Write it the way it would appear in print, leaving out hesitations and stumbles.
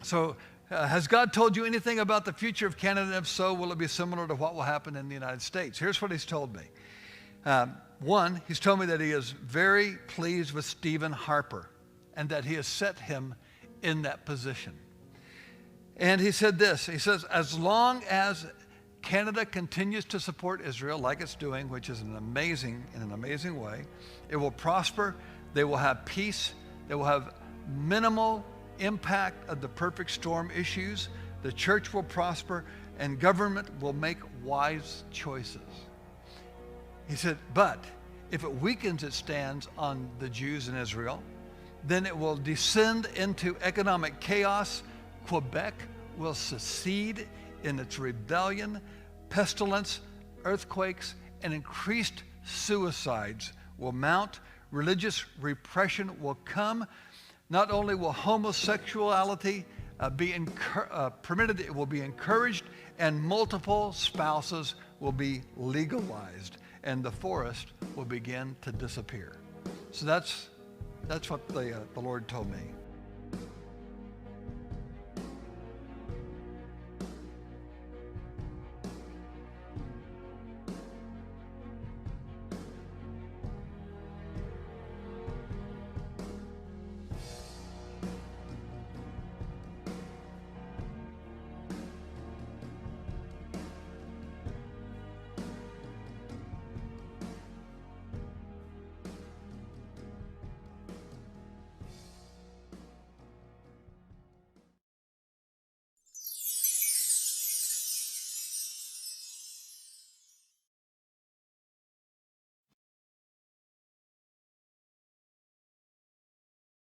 So has God told you anything about the future of Canada? If so, will it be similar to what will happen in the United States? Here's what he's told me. One, he's told me that he is very pleased with Stephen Harper and that he has set him in that position. And he said this, he says, as long as Canada continues to support Israel like it's doing, which is in an amazing way, it will prosper, they will have peace, they will have minimal impact of the perfect storm issues, the church will prosper, and government will make wise choices. He said, but if it weakens its stance on the Jews in Israel, then it will descend into economic chaos. Quebec will secede in its rebellion, pestilence, earthquakes, and increased suicides will mount. Religious repression will come. Not only will homosexuality be permitted, it will be encouraged, and multiple spouses will be legalized, and the forest will begin to disappear. So that's what the Lord told me.